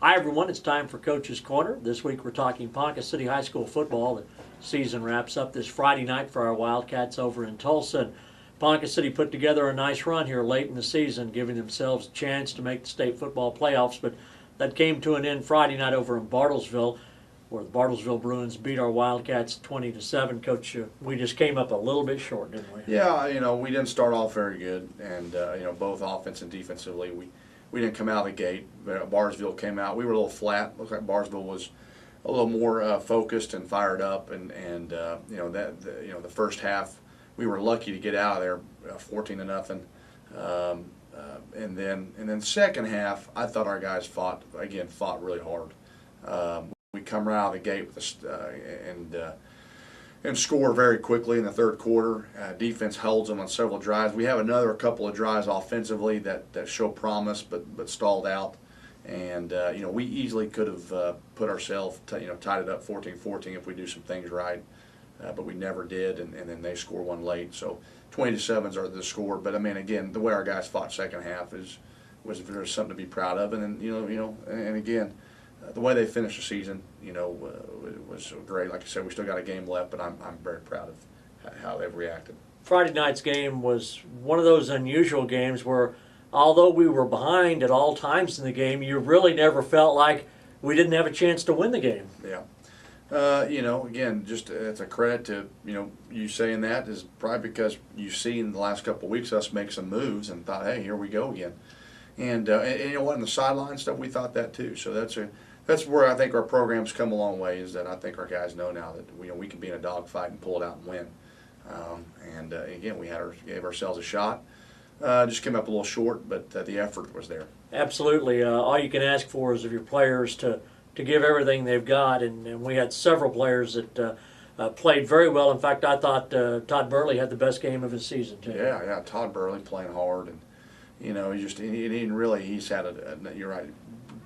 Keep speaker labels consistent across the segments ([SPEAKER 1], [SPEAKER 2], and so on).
[SPEAKER 1] Hi everyone, it's time for Coach's Corner. This week we're talking Ponca City High School football. The season wraps up this Friday night for our Wildcats over in Tulsa. And Ponca City put together a nice run here late in the season, giving themselves a chance to make the state football playoffs, but that came to an end Friday night over in Bartlesville, where the Bartlesville Bruins beat our Wildcats 20-7. Coach, we just came up a little bit short, didn't we?
[SPEAKER 2] Yeah, we didn't start off very good, and both offense and defensively, we didn't come out of the gate. Bartlesville came out. We were a little flat. Looked like Bartlesville was a little more focused and fired up, and the first half we were lucky to get out of there 14-0, and then second half I thought our guys fought really hard. We come right out of the gate with and score very quickly in the third quarter. Defense holds them on several drives. We have another couple of drives offensively that show promise, but stalled out. And we easily could have put ourselves, tied it up 14-14 if we do some things right, but we never did. And then they score one late. So 20-7 are the score. But I mean, again, the way our guys fought second half was something to be proud of. And then and again, the way they finished the season, was great. Like I said, we still got a game left, but I'm very proud of how they've reacted.
[SPEAKER 1] Friday night's game was one of those unusual games where, although we were behind at all times in the game, you really never felt like we didn't have a chance to win the game.
[SPEAKER 2] Yeah. Again, just it's a credit to, you saying that is probably because you've seen the last couple of weeks us make some moves and thought, hey, here we go again. And you know what, in the sideline stuff, we thought that too. So that's where I think our program's come a long way, is that I think our guys know now that we can be in a dogfight and pull it out and win. Again, we gave ourselves a shot. Just came up a little short, but the effort was there.
[SPEAKER 1] Absolutely. All you can ask for is of your players to give everything they've got, and we had several players that played very well. In fact, I thought Todd Burley had the best game of his season too.
[SPEAKER 2] Yeah, Todd Burley playing hard, and he's had you're right,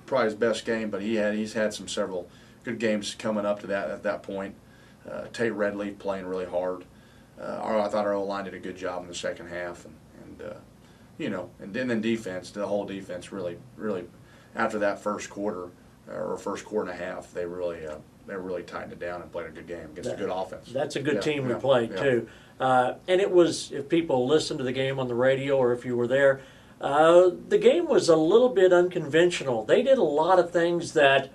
[SPEAKER 2] probably his best game, but he's had several good games coming up to that at that point. Tate Redleaf playing really hard. I thought our O-line did a good job in the second half, and then defense, the whole defense really after that first quarter or first quarter and a half, they really tightened it down and played a good game against a good offense.
[SPEAKER 1] That's a good team we played too. And it was, if people listened to the game on the radio or if you were there, the game was a little bit unconventional. They did a lot of things that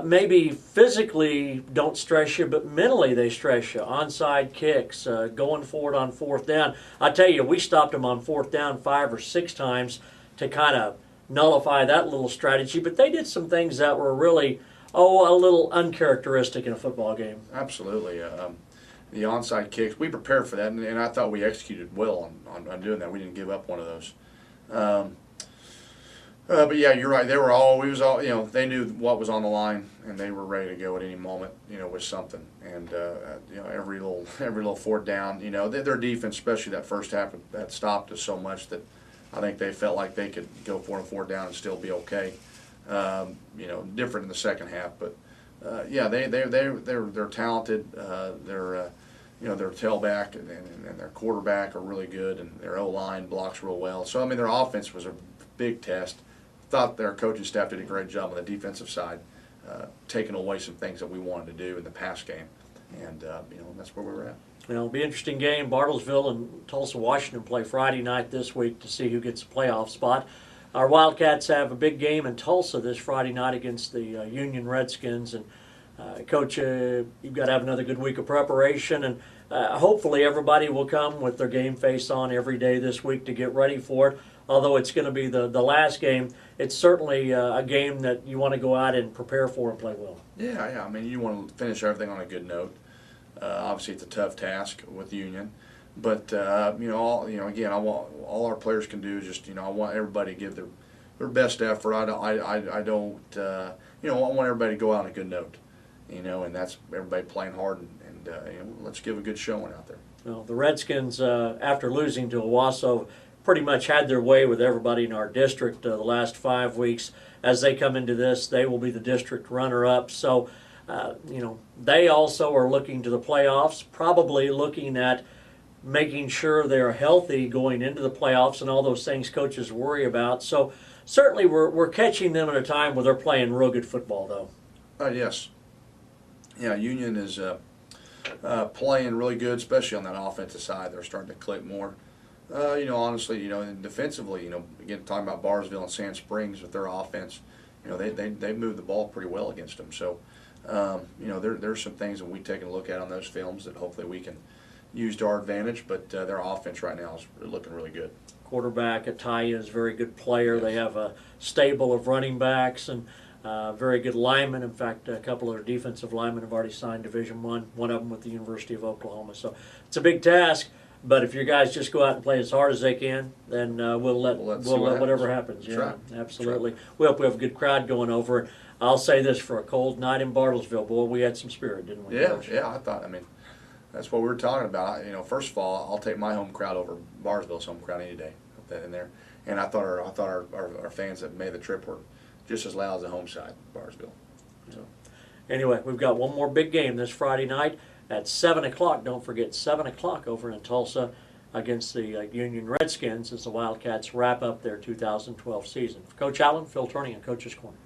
[SPEAKER 1] maybe physically don't stress you, but mentally they stress you. Onside kicks, going forward on fourth down. I tell you, we stopped them on fourth down 5 or 6 times to kind of nullify that little strategy, but they did some things that were really, a little uncharacteristic in a football game.
[SPEAKER 2] Absolutely. The onside kicks, we prepared for that, and I thought we executed well on doing that. We didn't give up one of those. But yeah, you're right. They they knew what was on the line, and they were ready to go at any moment, with something. And every little fourth down, their defense, especially that first half, that stopped us so much that I think they felt like they could go for a fourth down and still be okay. Different in the second half, but they're talented. Their tailback and their quarterback are really good, and their O-line blocks real well. So I mean, their offense was a big test. Thought their coaching staff did a great job on the defensive side, taking away some things that we wanted to do in the pass game, and that's where we were at.
[SPEAKER 1] Well, it'll be an interesting game. Bartlesville and Tulsa, Washington play Friday night this week to see who gets a playoff spot. Our Wildcats have a big game in Tulsa this Friday night against the Union Redskins. And Coach, you've got to have another good week of preparation, and hopefully everybody will come with their game face on every day this week to get ready for it. Although it's going to be the last game, it's certainly a game that you want to go out and prepare for and play well.
[SPEAKER 2] Yeah. I mean, you want to finish everything on a good note. Obviously, it's a tough task with Union, but again, all our players can do is just I want everybody to give their best effort. I want everybody to go out on a good note, and that's everybody playing hard and let's give a good showing out there.
[SPEAKER 1] Well, the Redskins, after losing to Owasso, pretty much had their way with everybody in our district the last 5 weeks. As they come into this, they will be the district runner-up. So, they also are looking to the playoffs, probably looking at making sure they're healthy going into the playoffs and all those things coaches worry about. So certainly we're catching them at a time where they're playing real good football, though.
[SPEAKER 2] Yes. Yeah, Union is playing really good, especially on that offensive side. They're starting to click more. Honestly, and defensively, again, talking about Barnesville and Sand Springs with their offense, they move the ball pretty well against them. So, there's some things that we've taken a look at on those films that hopefully we can use to our advantage. But their offense right now is looking really good.
[SPEAKER 1] Quarterback Ataya is a very good player.
[SPEAKER 2] Yes.
[SPEAKER 1] They have a stable of running backs and very good linemen. In fact, a couple of their defensive linemen have already signed Division I, one of them with the University of Oklahoma. So it's a big task. But if your guys just go out and play as hard as they can, then we'll let whatever happens.
[SPEAKER 2] That's
[SPEAKER 1] Yeah,
[SPEAKER 2] right.
[SPEAKER 1] absolutely.
[SPEAKER 2] That's right.
[SPEAKER 1] We hope we have a good crowd going over. And I'll say this, for a cold night in Bartlesville, boy, we had some spirit, didn't we,
[SPEAKER 2] Yeah,
[SPEAKER 1] Coach?
[SPEAKER 2] yeah. That's what we were talking about. First of all, I'll take my home crowd over Barnesville's home crowd any day. Put that in there. And I thought our fans that made the trip were just as loud as the home side, Barnesville. So.
[SPEAKER 1] Anyway, we've got one more big game this Friday night at 7 o'clock. Don't forget, 7 o'clock over in Tulsa against the Union Redskins as the Wildcats wrap up their 2012 season. For Coach Allen, Phil Turney, and Coach's Corner.